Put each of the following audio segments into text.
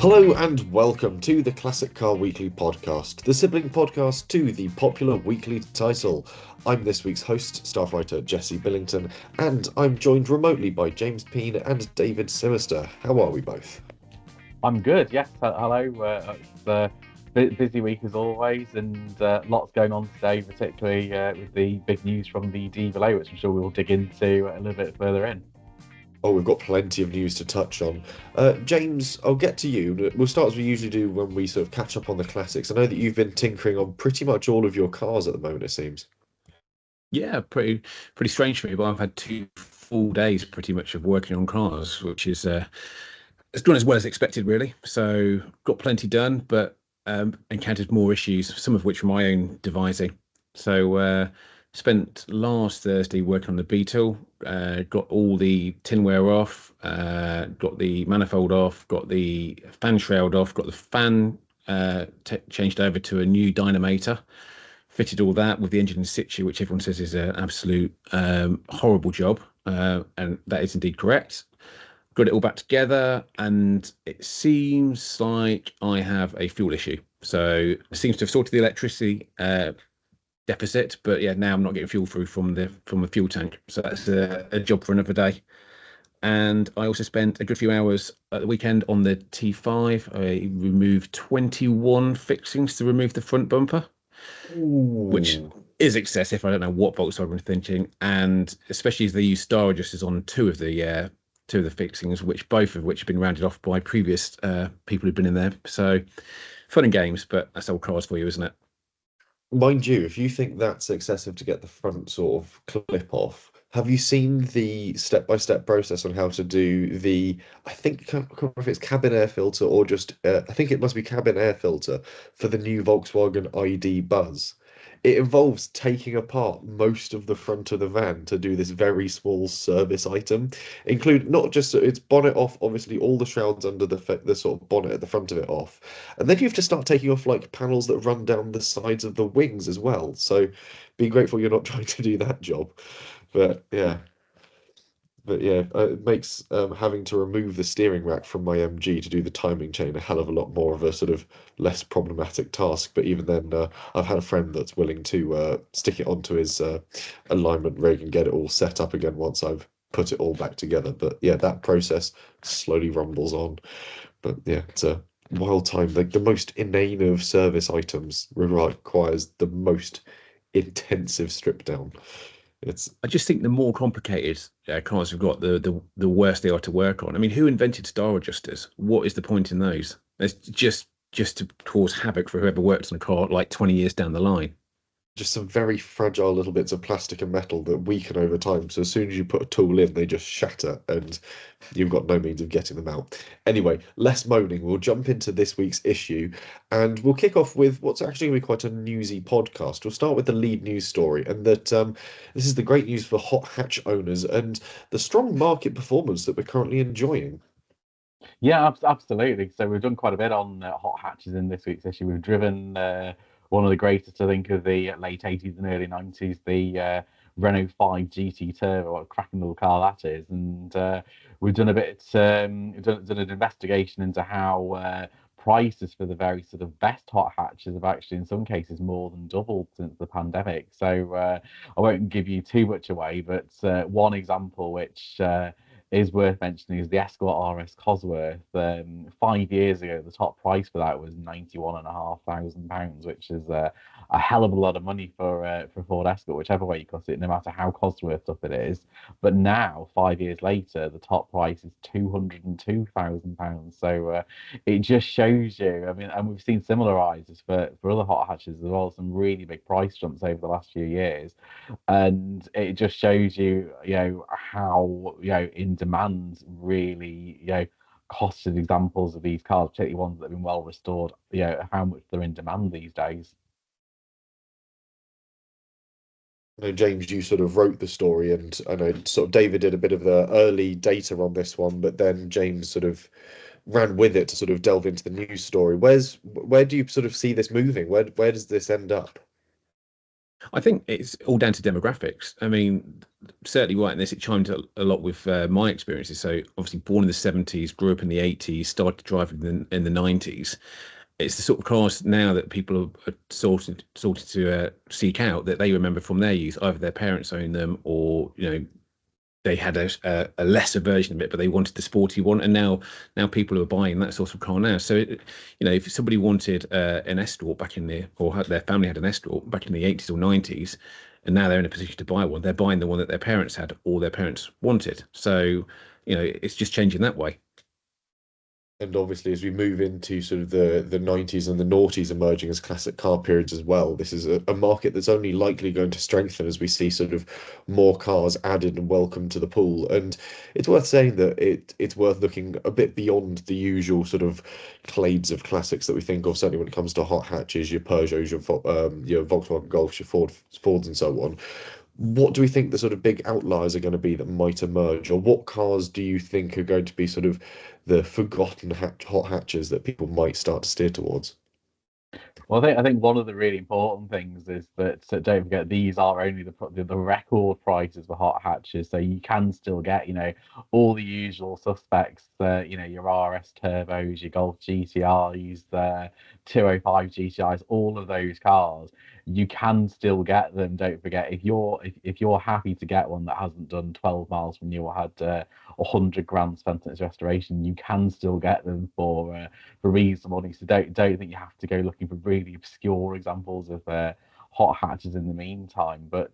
Hello and welcome to the Classic Car Weekly podcast, the sibling podcast to the popular weekly title. I'm this week's host, staff writer Jesse Billington, and I'm joined remotely by James Peen and David Simister. How are we both? I'm good. Yes. Hello. It's a busy week as always, and lots going on today, particularly with the big news from the DVLA, which I'm sure we'll dig into a little bit further in. Oh, we've got plenty of news to touch on. James, I'll get to you. We'll start as we usually do when we sort of catch up on the classics. I know that you've been tinkering on pretty much all of your cars at the moment, it seems. Yeah, pretty strange for me, but I've had 2 full days pretty much of working on cars, which is it's gone as well as expected, really. So got plenty done, but encountered more issues, some of which were my own devising. So spent last Thursday working on the Beetle, got all the tinware off, got the manifold off, got the fan shroud off, got the fan changed over to a new dynamotor, fitted all that with the engine in situ, which everyone says is an absolute horrible job, and that is indeed correct. Got it all back together, and it seems like I have a fuel issue. So it seems to have sorted the electricity deficit, but yeah, now I'm not getting fuel through from the fuel tank. So that's a job for another day. And I also spent a good few hours at the weekend on the T5. I removed 21 fixings to remove the front bumper, which Ooh. is excessive. I don't know what Volkswagen were thinking, and especially as they use star adjusters on two of the fixings, which both of which have been rounded off by previous people who've been in there. So fun and games, but that's old cars for you, isn't it? Mind you, if you think that's excessive to get the front sort of clip off, have you seen the step-by-step process on how to do I think, I can't remember if it's cabin air filter or just, I think it must be cabin air filter for the new Volkswagen ID Buzz. It involves taking apart most of the front of the van to do this very small service item, include not just its bonnet off, obviously all the shrouds under the sort of bonnet at the front of it off, and then you have to start taking off like panels that run down the sides of the wings as well. So be grateful you're not trying to do that job. But yeah, it makes having to remove the steering rack from my MG to do the timing chain a hell of a lot more of a sort of less problematic task. But even then, I've had a friend that's willing to stick it onto his alignment rig and get it all set up again once I've put it all back together. But yeah, that process slowly rumbles on. But yeah, it's a wild time. Like the most inane of service items requires the most intensive strip down. It's I just think the more complicated cars we've got, the worse they are to work on. I mean, who invented star adjusters? What is the point in those? It's just to cause havoc for whoever works on a car like 20 years down the line. just some very fragile little bits of plastic and metal that weaken over time. So as soon as you put a tool in, they just shatter and you've got no means of getting them out. Anyway, less moaning. We'll jump into this week's issue and we'll kick off with what's actually going to be quite a newsy podcast. We'll start with the lead news story, and that this is the great news for hot hatch owners and the strong market performance that we're currently enjoying. Yeah, absolutely. So we've done quite a bit on hot hatches in this week's issue. We've driven one of the greatest, I think, of the late 80s and early 90s, the Renault 5 GT Turbo. What a cracking little car that is. And we've done a bit, done an investigation into how prices for the very sort of best hot hatches have actually, in some cases, more than doubled since the pandemic. So I won't give you too much away, but one example which is worth mentioning is the Escort RS Cosworth. 5 years ago, the top price for that was £91,500, which is a hell of a lot of money for Ford Escort, whichever way you cut it, no matter how Cosworth up it is. But now, 5 years later, the top price is £202,000. So it just shows you. I mean, and we've seen similar rises for other hot hatches as well. Some really big price jumps over the last few years, and it just shows you, how in demand really, costed examples of these cars, particularly ones that have been well restored, how much they're in demand these days. I know, James, you sort of wrote the story, and I know sort of David did a bit of the early data on this one, but then James sort of ran with it to sort of delve into the news story. Where do you sort of see this moving? Where does this end up? I think it's all down to demographics. I mean, certainly right in this, it chimed a lot with my experiences. So obviously born in the 70s, grew up in the 80s, started driving in the 90s. It's the sort of cars now that people are sorted to seek out that they remember from their youth. Either their parents owned them, or they had a lesser version of it, but they wanted the sporty one. And now people are buying that sort of car now. So if somebody wanted an Escort back in the, or their family had an Escort back in the 80s or 90s, and now they're in a position to buy one, they're buying the one that their parents had or their parents wanted. So it's just changing that way. And obviously, as we move into sort of the 90s and the noughties emerging as classic car periods as well, this is a market that's only likely going to strengthen as we see sort of more cars added and welcomed to the pool. And it's worth saying that it's worth looking a bit beyond the usual sort of clades of classics that we think of, certainly when it comes to hot hatches, your Peugeots, your Volkswagen Golfs, your Fords and so on. What do we think the sort of big outliers are going to be that might emerge, or what cars do you think are going to be sort of the forgotten hot hatches that people might start to steer towards? Well, I think one of the really important things is that, so don't forget, these are only the record prices for hot hatches, so you can still get all the usual suspects, your RS turbos, your Golf GTRs, the 205 GTIs, all of those cars. You can still get them. Don't forget, if you're happy to get one that hasn't done 12 miles from you or had 100 grand spent on its restoration, you can still get them for reasonable money. So don't think you have to go looking for really obscure examples of hot hatches in the meantime. But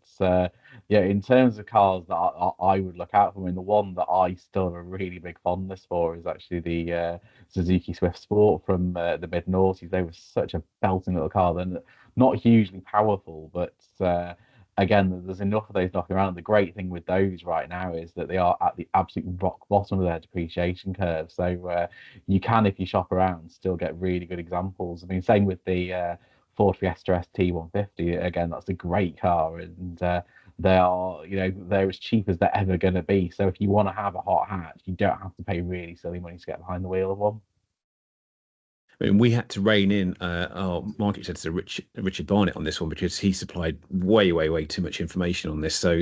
yeah, in terms of cars that I would look out for, I mean, the one that I still have a really big fondness for is actually the Suzuki Swift Sport from the mid noughties. They were such a belting little car. They're not hugely powerful, but again, there's enough of those knocking around. The great thing with those right now is that they are at the absolute rock bottom of their depreciation curve. So you can, if you shop around, still get really good examples. I mean, same with the Ford Fiesta ST 150. Again, that's a great car, and they are, they're as cheap as they're ever going to be. So if you want to have a hot hatch, you don't have to pay really silly money to get behind the wheel of one. I mean, we had to rein in our market editor, Richard Barnett, on this one because he supplied way, way, way too much information on this. So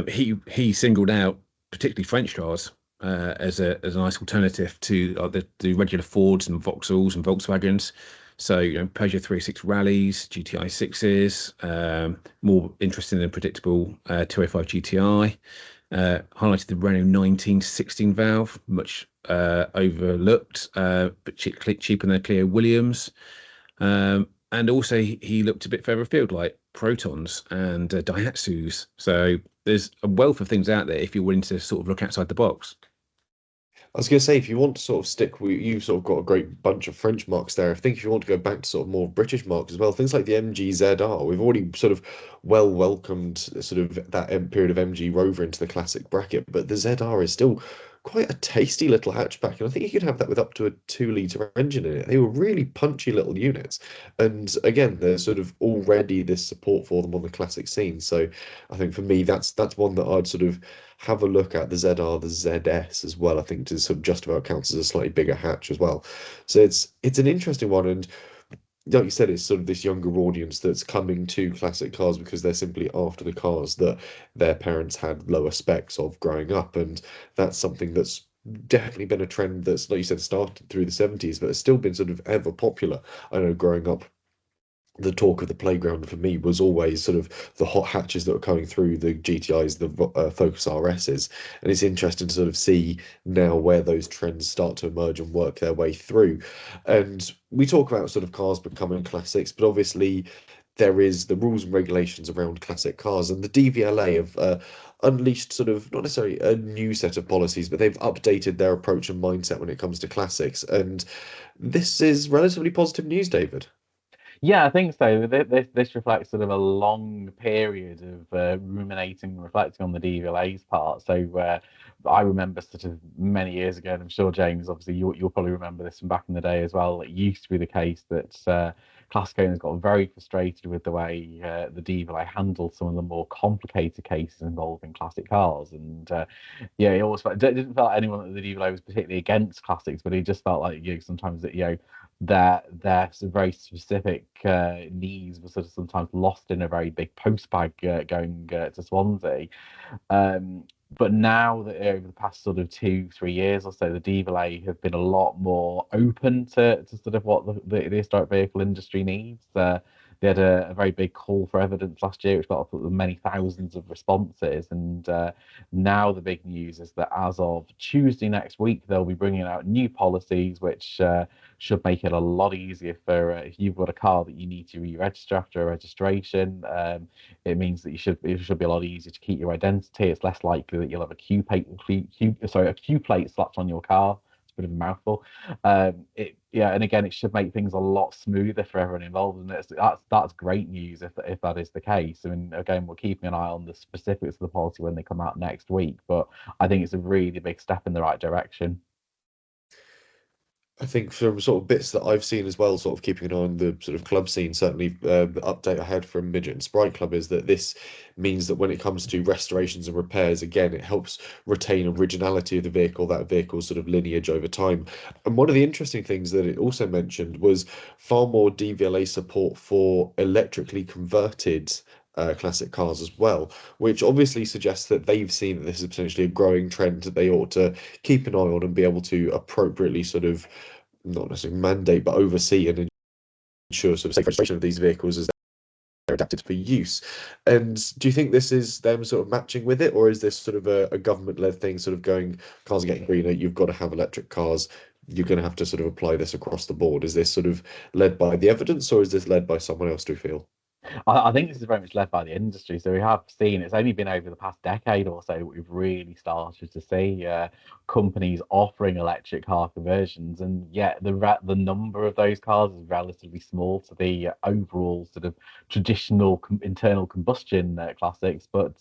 he singled out particularly French cars as a nice alternative to the regular Fords and Vauxhalls and Volkswagens. So Peugeot 306 Rallies, GTI 6s, more interesting and predictable 205 GTI. Highlighted the Renault 19 16 valve, much overlooked, but cheaper than a Clio Williams. And also he looked a bit further afield, like Protons and Daihatsus. So there's a wealth of things out there if you're willing to sort of look outside the box. I was going to say, if you want to sort of stick with, you've sort of got a great bunch of French marks there. I think if you want to go back to sort of more British marks as well, things like the MG ZR, we've already sort of well welcomed sort of that period of MG Rover into the classic bracket, but the ZR is still quite a tasty little hatchback, and I think you could have that with up to a 2-litre engine in it. They were really punchy little units, and again, there's sort of already this support for them on the classic scene. So I think for me, that's one that I'd sort of have a look at, the ZR, the ZS as well. I think to sort of just about counts as a slightly bigger hatch as well. So it's an interesting one, and like you said, it's sort of this younger audience that's coming to classic cars because they're simply after the cars that their parents had lower specs of growing up, and that's something that's definitely been a trend that's, like you said, started through the 70s, but has still been sort of ever popular. I know growing up, the talk of the playground for me was always sort of the hot hatches that were coming through, the GTIs, the Focus RSs, and it's interesting to sort of see now where those trends start to emerge and work their way through. And we talk about sort of cars becoming classics, but obviously there is the rules and regulations around classic cars, and the DVLA have unleashed sort of not necessarily a new set of policies, but they've updated their approach and mindset when it comes to classics, and this is relatively positive news, David. Yeah, I think so. This reflects sort of a long period of ruminating and reflecting on the DVLA's part. So I remember sort of many years ago, and I'm sure James, obviously, you'll probably remember this from back in the day as well. It used to be the case that classic owners got very frustrated with the way the DVLA handled some of the more complicated cases involving classic cars. And yeah, it didn't feel like anyone at the DVLA was particularly against classics, but it just felt like sometimes that their sort of very specific needs were sort of sometimes lost in a very big post bag going to Swansea. But now that over the past sort of 2-3 years or so, the DVLA have been a lot more open to sort of what the historic vehicle industry needs. They had a very big call for evidence last year, which got up with many thousands of responses. And now the big news is that as of Tuesday next week, they'll be bringing out new policies, which should make it a lot easier for if you've got a car that you need to re-register after a registration. It means that it should be a lot easier to keep your identity. It's less likely that you'll have a a Q plate slapped on your car. It's a bit of a mouthful. And again, it should make things a lot smoother for everyone involved, and that's great news if that is the case. I mean, again, we're keeping an eye on the specifics of the policy when they come out next week, but I think it's a really big step in the right direction. I think from sort of bits that I've seen as well, sort of keeping an eye on the sort of club scene, certainly the update I had from Midget and Sprite Club is that this means that when it comes to restorations and repairs, again, it helps retain originality of the vehicle, that vehicle's sort of lineage over time. And one of the interesting things that it also mentioned was far more DVLA support for electrically converted classic cars as well, which obviously suggests that they've seen that this is potentially a growing trend that they ought to keep an eye on and be able to appropriately sort of not necessarily mandate but oversee and ensure sort of safe registration of these vehicles as they're adapted for use. And do you think this is them sort of matching with it, or is this sort of a government-led thing, sort of going, cars are getting greener, you've got to have electric cars, you're going to have to sort of apply this across the board? Is this sort of led by the evidence, or is this led by someone else, do you feel? I think this is very much led by the industry. So we have seen it's only been over the past decade or so we've really started to see companies offering electric car conversions, and yet the number of those cars is relatively small to the overall sort of traditional internal combustion classics. But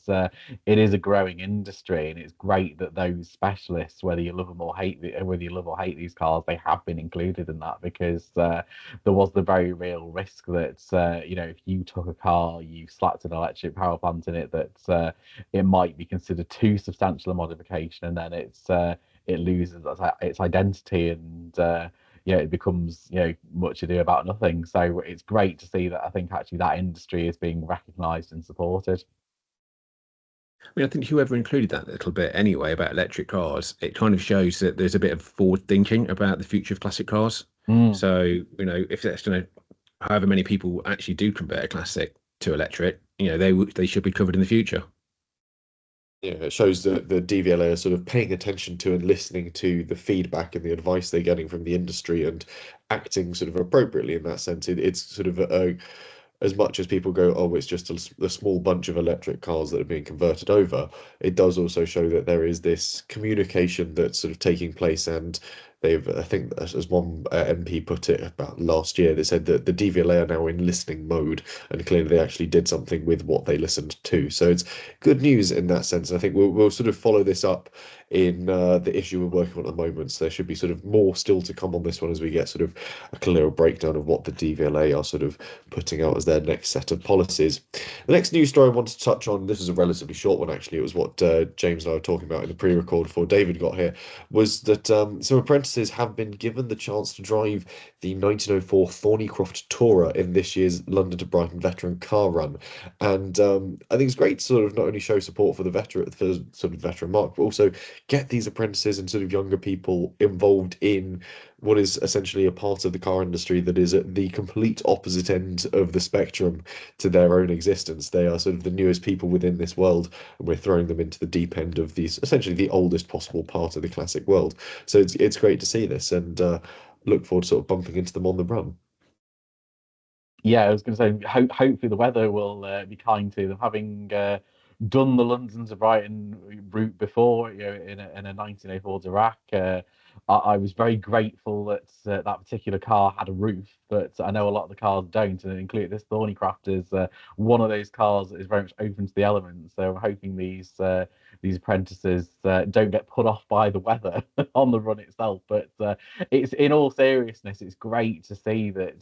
it is a growing industry, and it's great that those specialists, whether you love them or hate these cars, they have been included in that, because there was the very real risk that if you took a car, you slapped an electric power plant in it, that it might be considered too substantial a modification, and then it loses its identity, and it becomes much ado about nothing. So it's great to see that I think actually that industry is being recognised and supported. I mean, I think whoever included that little bit anyway about electric cars, it kind of shows that there's a bit of forward thinking about the future of classic cars. So, if that's however many people actually do convert a classic to electric, they should be covered in the future. Yeah, it shows that the DVLA are sort of paying attention to and listening to the feedback and the advice they're getting from the industry and acting sort of appropriately in that sense. It's sort of as much as people go, oh, it's just a small bunch of electric cars that are being converted over, it does also show that there is this communication that's sort of taking place. And I think, as one MP put it about last year, they said that the DVLA are now in listening mode, and clearly they actually did something with what they listened to. So it's good news in that sense. I think we'll sort of follow this up in the issue we're working on at the moment. So there should be sort of more still to come on this one as we get sort of a clearer breakdown of what the DVLA are sort of putting out as their next set of policies. The next news story I wanted to touch on, this was a relatively short one actually, it was what James and I were talking about in the pre-record before David got here, was that some apprentices have been given the chance to drive the 1904 Thornycroft Tourer in this year's London to Brighton Veteran Car Run. And I think it's great to sort of not only show support for the veteran mark, but also get these apprentices and sort of younger people involved in what is essentially a part of the car industry that is at the complete opposite end of the spectrum to their own existence. They are sort of the newest people within this world, and we're throwing them into the deep end of these, essentially the oldest possible part of the classic world. So it's great to see this, and look forward to sort of bumping into them on the run. Yeah, I was going to say, hopefully the weather will be kind to them, having done the London to Brighton route before, in a 1904 Dirac. I was very grateful that that particular car had a roof but I know a lot of the cars don't, and include this Thornycraft is one of those cars that is very much open to the elements. So I'm hoping these apprentices don't get put off by the weather on the run itself. But it's, in all seriousness, it's great to see that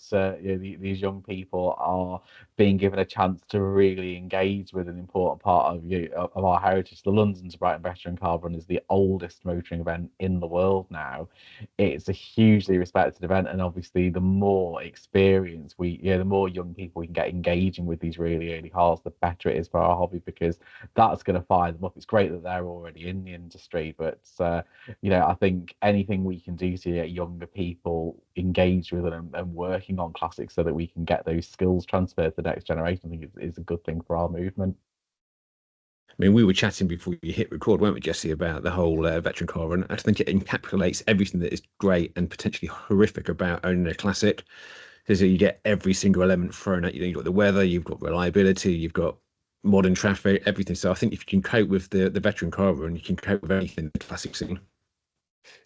these young people are being given a chance to really engage with an important part of our heritage. The London to Brighton Veteran Car Run is the oldest motoring event in the world now. It's a hugely respected event, and obviously the more experience the more young people we can get engaging with these really early cars, the better it is for our hobby, because that's going to fire them up. It's great that they're already in the industry, but I think anything we can do to get younger people engaged with it and working on classics so that we can get those skills transferred to the next generation, I think is a good thing for our movement. I mean, we were chatting before you hit record, weren't we, Jesse, about the whole veteran car run. I think it encapsulates everything that is great and potentially horrific about owning a classic. So you get every single element thrown at you. You've got the weather, you've got reliability, you've got modern traffic, everything. So I think if you can cope with the veteran car run, you can cope with anything in the classic scene.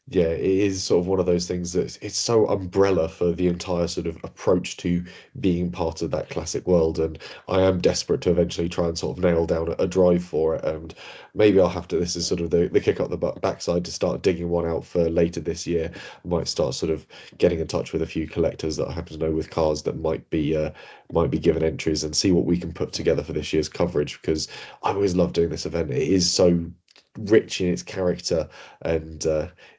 Yeah, it is sort of one of those things that it's so umbrella for the entire sort of approach to being part of that classic world. And I am desperate to eventually try and sort of nail down a drive for it. And maybe I'll have to, this is sort of the kick up the backside to start digging one out for later this year. I might start sort of getting in touch with a few collectors that I happen to know with cars that might be given entries, and see what we can put together for this year's coverage, because I always love doing this event. It is so rich in its character, and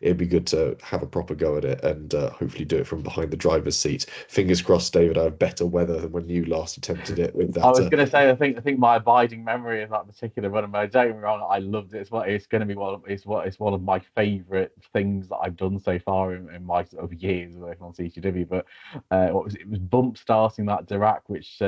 it'd be good to have a proper go at it, and hopefully do it from behind the driver's seat. Fingers crossed, David, I have better weather than when you last attempted it with that. I was going to say, I think my abiding memory of that particular run, but don't get me wrong, I loved it. It's going to be one of my favourite things that I've done so far in my sort of years working on CCW. But it was bump starting that Dirac, which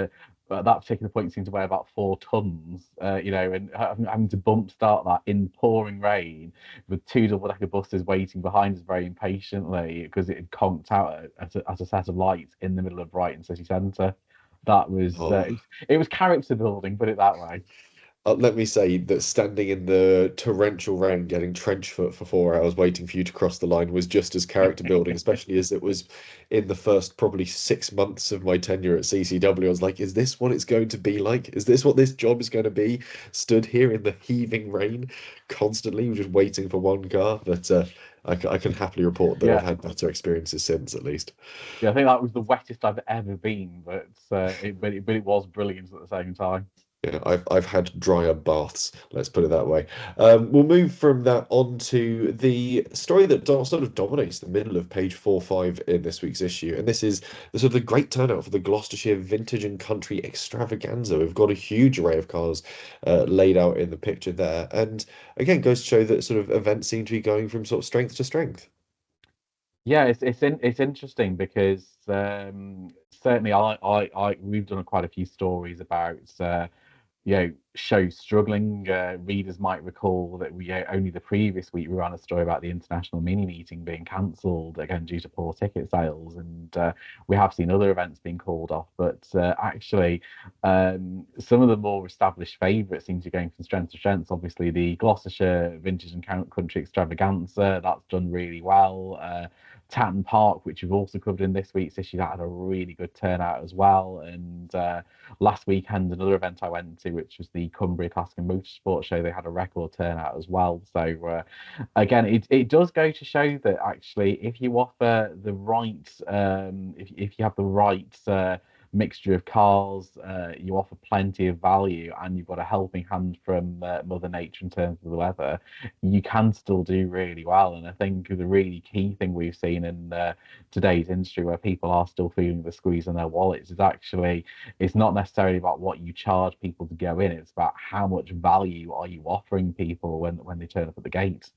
at that particular point seemed to weigh about 4 tons, and having to bump start that in pouring rain with 2 double-decker buses waiting behind us very impatiently because it had conked out at a set of lights in the middle of Brighton city centre. That was it was character building, put it that way. Let me say that standing in the torrential rain, getting trench foot for 4 hours, waiting for you to cross the line was just as character building, especially as it was in the first probably 6 months of my tenure at CCW. I was like, is this what it's going to be like? Is this what this job is going to be? Stood here in the heaving rain constantly, just waiting for one car. But I can happily report that I've had better experiences since, at least. Yeah, I think that was the wettest I've ever been, but it was brilliant at the same time. Yeah, I've had drier baths, let's put it that way. We'll move from that on to the story that sort of dominates the middle of page 4-5 in this week's issue, and this is the sort of the great turnout for the Gloucestershire Vintage and Country Extravaganza. We've got a huge array of cars laid out in the picture there, and again goes to show that sort of events seem to be going from sort of strength to strength. Yeah, it's interesting because certainly we've done quite a few stories about shows struggling. Readers might recall that we only the previous week we ran a story about the international mini meeting being cancelled again due to poor ticket sales, and we have seen other events being called off. But actually, some of the more established favourites seem to be going from strength to strength. Obviously, the Gloucestershire Vintage and Country Extravaganza, that's done really well. Tatton Park, which we've also covered in this week's issue, that had a really good turnout as well. And last weekend, another event I went to, which was the Cumbria Classic and Motorsport Show, they had a record turnout as well. So again, it does go to show that actually, if you offer the right, if you have the right mixture of cars, you offer plenty of value, and you've got a helping hand from Mother Nature in terms of the weather, you can still do really well. And I think the really key thing we've seen in today's industry, where people are still feeling the squeeze in their wallets, is actually it's not necessarily about what you charge people to go in, it's about how much value are you offering people when they turn up at the gate.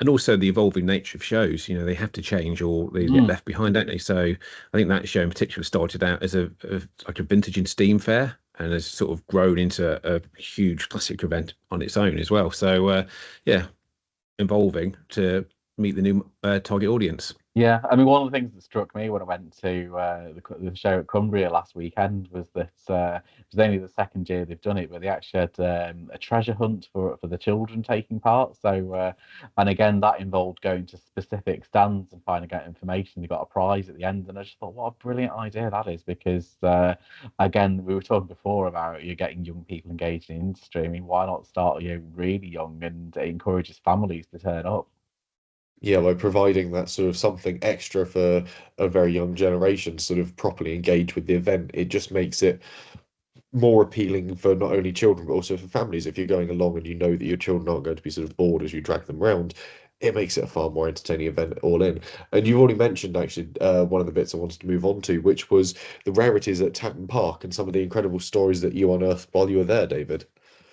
And also the evolving nature of shows, they have to change or they get left behind, don't they? So I think that show in particular started out as like a vintage and steam fair, and has sort of grown into a huge classic event on its own as well. So evolving to meet the new target audience. Yeah, I mean, one of the things that struck me when I went to the show at Cumbria last weekend was that it was only the second year they've done it, but they actually had a treasure hunt for the children taking part. So, and again, that involved going to specific stands and finding out information. They got a prize at the end, and I just thought, what a brilliant idea that is! Because again, we were talking before about you getting young people engaged in industry. I mean, why not start really young, and it encourages families to turn up. Yeah, by providing that sort of something extra for a very young generation to sort of properly engage with the event, it just makes it more appealing for not only children but also for families. If you're going along and you know that your children aren't going to be sort of bored as you drag them around, it makes it a far more entertaining event all in. And you've already mentioned actually one of the bits I wanted to move on to, which was the rarities at Tatton Park and some of the incredible stories that you unearthed while you were there, David.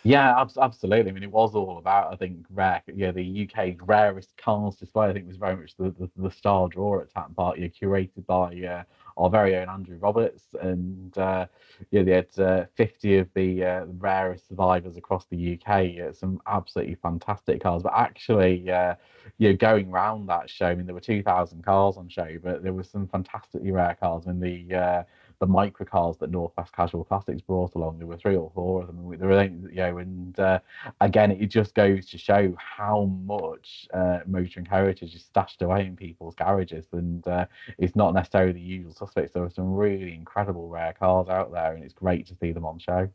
Yeah, absolutely. I mean, it was all about, I think, the UK's rarest cars display. I think was very much the star draw at Tatton Park, curated by our very own Andrew Roberts, and they had 50 of the rarest survivors across the UK. Some absolutely fantastic cars, but actually, going round that show, I mean, there were 2,000 cars on show, but there were some fantastically rare cars. I mean, the microcars that Northwest Casual Classics brought along. There were three or four of them. There were, and again, it just goes to show how much motoring heritage is stashed away in people's garages, and it's not necessarily the usual suspects. There are some really incredible rare cars out there, and it's great to see them on show.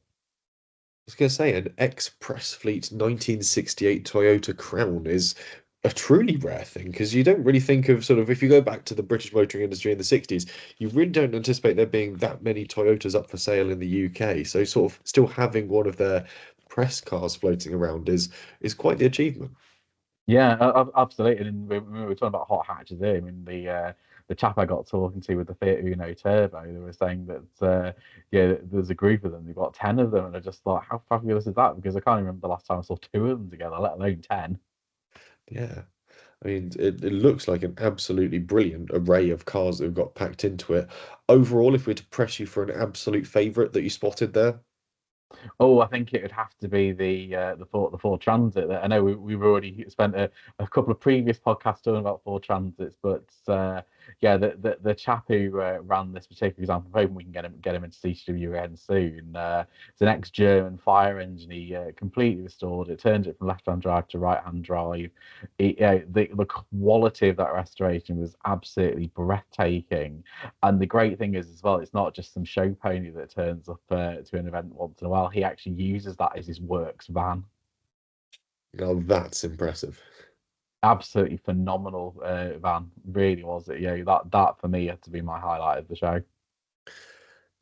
Was going to say an ex-Press Fleet 1968 Toyota Crown is a truly rare thing because you don't really think of sort of if you go back to the British motoring industry in the 60s, you really don't anticipate there being that many Toyotas up for sale in the UK. So sort of still having one of their press cars floating around is quite the achievement. Yeah, absolutely. And we were talking about hot hatches here. I mean, the chap I got talking to with the Fiat Uno Turbo, they were saying that there's a group of them. They've got 10 of them, and I just thought, how fabulous is that? Because I can't remember the last time I saw two of them together, let alone 10. Yeah. I mean, it looks like an absolutely brilliant array of cars that have got packed into it. Overall, if we were to press you for an absolute favourite that you spotted there, Oh, I think it would have to be the Ford Transit. I know we've already spent a couple of previous podcasts talking about Ford Transits, but the chap who ran this particular example, I'm hoping we can get him into CCW again soon. It's an ex-German fire engine. He completely restored it, turned it from left-hand drive to right-hand drive. The quality of that restoration was absolutely breathtaking. And the great thing is as well, it's not just some show pony that turns up to an event once in a while. He actually uses that as his works van. now that's impressive. Absolutely phenomenal van, really was it? Yeah, that for me had to be my highlight of the show.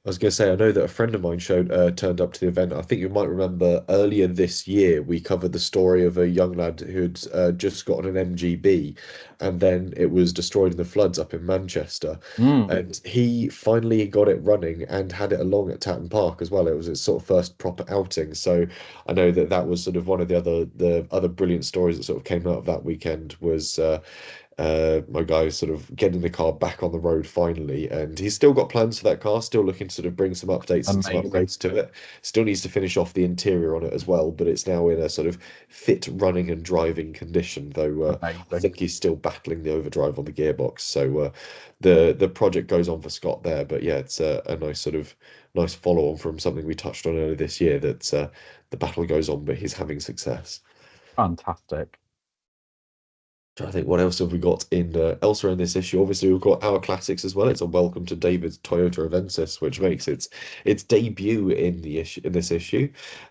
I was going to say, I know that a friend of mine turned up to the event. I think you might remember earlier this year, we covered the story of a young lad who'd just gotten an MGB and then it was destroyed in the floods up in Manchester. Mm. And he finally got it running and had it along at Tatton Park as well. It was his sort of first proper outing. So I know that that was sort of one of the other brilliant stories that sort of came out of that weekend was my guy sort of getting the car back on the road finally, and he's still got plans for that car, still looking to sort of bring some updates and some Amazing. upgrades to it. Still needs to finish off the interior on it as well, but it's now in a sort of fit running and driving condition, though I Amazing. think he's still battling the overdrive on the gearbox. So the project goes on for Scott there, but yeah, it's a nice follow on from something we touched on earlier this year that the battle goes on, but he's having success. Fantastic. I think what else have we got in elsewhere in this issue? Obviously, we've got our classics as well. It's a welcome to David's Toyota Avensis, which makes its debut in the issue in this issue,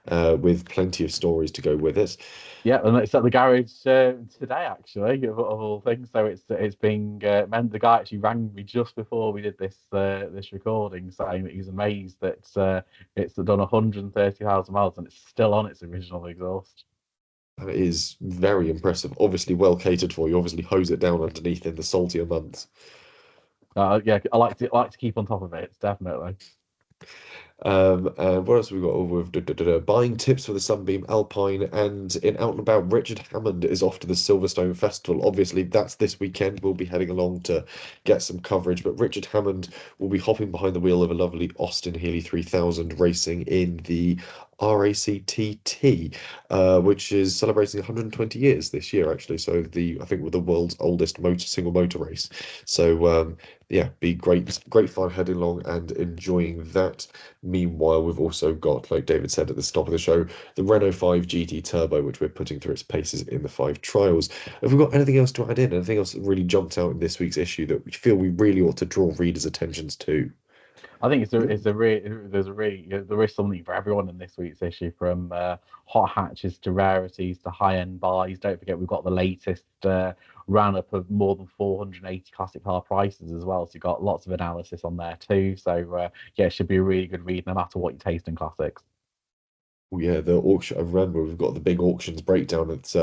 with plenty of stories to go with it. Yeah, and it's at the garage today, actually, of all things. So it's being meant. The guy actually rang me just before we did this recording, saying that he's amazed that it's done 130,000 miles and it's still on its original exhaust. That is very impressive. Obviously, well catered for. You obviously hose it down underneath in the saltier months. Yeah, I like to keep on top of it. It's definitely. And what else have we got over with buying tips for the Sunbeam Alpine, and in Out and About, Richard Hammond is off to the Silverstone Festival. Obviously, that's this weekend. We'll be heading along to get some coverage, but Richard Hammond will be hopping behind the wheel of a lovely Austin Healey 3000 racing in the RACTT, which is celebrating 120 years this year, actually. So I think the world's oldest single motor race. So yeah, be great fun heading along and enjoying that. Meanwhile, we've also got, like David said at the start of the show, the Renault 5 GT Turbo, which we're putting through its paces in the 5 trials. Have we got anything else to add in? Anything else that really jumped out in this week's issue that we feel we really ought to draw readers' attentions to? I think there is something for everyone in this week's issue, from hot hatches to rarities to high end buys. Don't forget we've got the latest roundup of more than 480 classic car prices as well. So you've got lots of analysis on there too. So yeah, it should be a really good read no matter what you taste in classics. Yeah, the auction. I remember we've got the big auctions breakdown at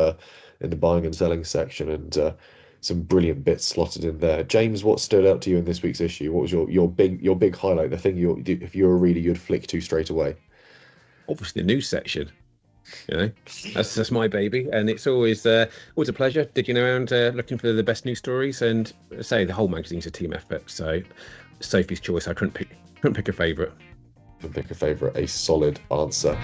in the buying and selling section, and some brilliant bits slotted in there. James, what stood out to you in this week's issue? What was your big highlight? The thing if you're a reader, you'd flick to straight away. Obviously, the news section. You know, that's my baby, and it's always a pleasure digging around looking for the best news stories. And say the whole magazine's a team effort. So Sophie's choice. I couldn't pick a favourite. Couldn't pick a favourite. A solid answer.